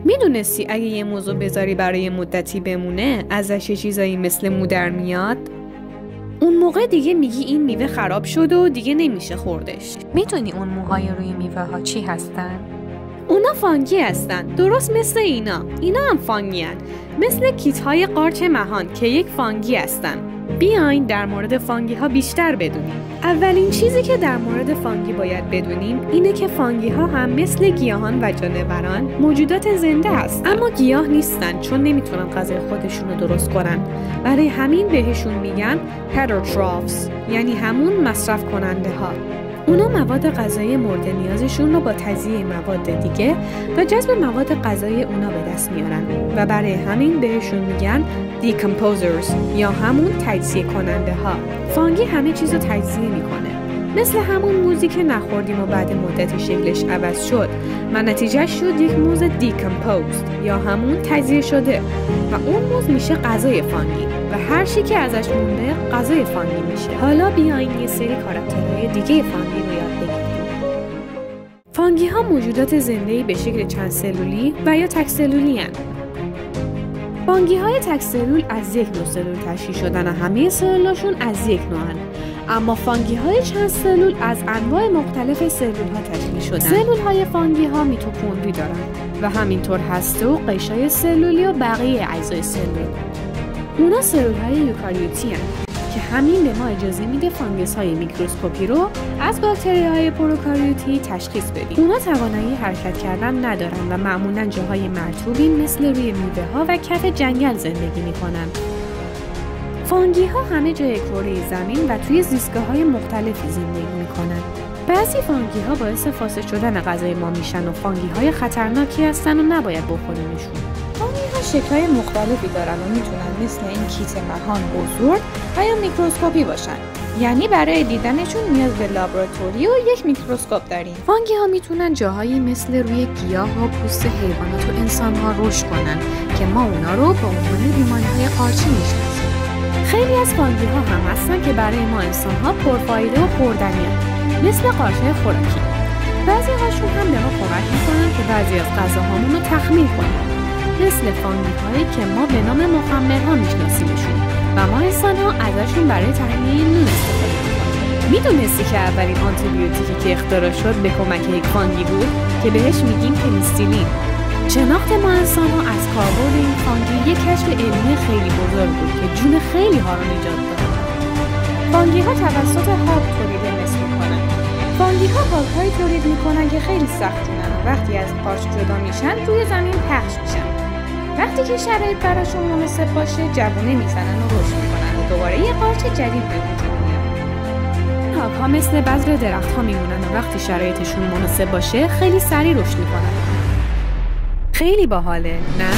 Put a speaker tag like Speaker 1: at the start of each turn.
Speaker 1: میدونستی اگه یه موضوع بذاری برای مدتی بمونه ازش یه چیزایی مثل مو در میاد؟ اون موقع دیگه میگی این میوه خراب شده و دیگه نمیشه خوردش.
Speaker 2: میدونی اون موهای روی میوه ها چی هستن؟
Speaker 1: اونا فانگی هستن، درست مثل اینا هم فانگی هن. مثل کیت های قارچ مهان که یک فانگی هستن. بیاین در مورد فانگی ها بیشتر بدونیم. اولین چیزی که در مورد فانگی باید بدونیم اینه که فانگی ها هم مثل گیاهان و جانوران موجودات زنده هستن، اما گیاه نیستن چون نمیتونن غذای خودشون رو درست کنن. برای همین بهشون میگن heterotrophs، یعنی همون مصرف کننده ها. اونا مواد غذایی مورد نیازشون رو با تجزیه مواد دیگه و جذب مواد غذایی اونا به دست میارن و برای همین بهشون میگن decomposers یا همون تجزیه کننده ها. فانگی همه چیز رو تجزیه میکنه، مثل همون موزی که نخوردیم و بعد مدتی شکلش عوض شد و نتیجه شد یک موز decomposed یا همون تجزیه شده و اون موز میشه غذای فانگی و هر چی که ازش مونده غذای فانگی میشه. حالا بیاین یه سری کاراکترهای دیگه فانگی رو یاد بگیریم. فانگی ها موجودات زنده‌ای به شکل چند سلولی و یا تک سلولی هستند. فانگی های تک سلول از یک نوع سلول تشکیل شدن و همه سلولاشون از یک نوعن. اما فانگی های چند سلول از انواع مختلف سلول ها تشکیل شدن. سلول های فانگی ها میتوکندری دارن و همینطور هسته و قشای سلولی و بقیه اجزای سلول. اونا سلول های یوکاریوتی هستند که همین به ما اجازه میده فانگس های میکروسکوپی رو از باکتری های پروکاریوتی تشخیص بدیم. اونا توانایی حرکت کردن ندارن و معمولا جاهای مرطوبی مثل روی میوه ها و کف جنگل زندگی میکنن. فانگی ها همه جای کره زمین و توی زیستگاه‌های مختلفی زندگی میکنن. بعضی فانگی ها باعث فاسد شدن غذای ما میشن و فانگی های خطرناکی هستن و نباید بخوریمشون. فانگی ها شکل‌های مختلفی دارن و میتونن مثل این کیت مهان بزرگ و یا میکروسکوپی باشن. یعنی برای دیدنشون نیاز به لابراتوری و یک میکروسکوپ داریم. فانگی ها میتونن جاهایی مثل روی گیاه و پوست حیوانات و انسان ها رشد کنن که ما اونا رو به عنوان بیماری‌های قارچی میشناسیم. خیلی از فانگی ها هم هستن که برای ما انسان ها پرفایده و خوردنی هستن، مثل قارچ‌های خوراکی. بعضی هاشون هم به ما کمک میکنن که بعضی از غذاهامون رو تخمیر کنیم، مثل فانگی هایی که ما به نام مخمرها میشناسیمشون و ما انسان ها ازشون برای تهیه نون استفاده میکنیم. میدونستی که اولین آنتیبیوتیکی که اختراع شد به کمک یک فانگی بود که بهش میگیم پنیسیلین؟ شناخت ما انسان ها از کاربرد این فانگی یک کشف علمی خیلی بزرگ بود که جون خیلی ها رو نجات داد. فانگی ها توسط هاگ تولید مثل میکنن. فانگی ها هاگ‌هایی تولید میکنن که خیلی سخت‌جونن و وقتی از قارچ جدا میشن روی زمین پخش میشن. وقتی که شرایط براشون مناسب باشه جوونه میزنن و رشد میکنن و دوباره یه قارچ جدید به وجود میاد. هاگ‌ها مثل بذر درخت‌ها میمونن و وقتی شرایطشون مناسب باشه خیلی سریع رشد میکنن. خیلی باحاله، نه؟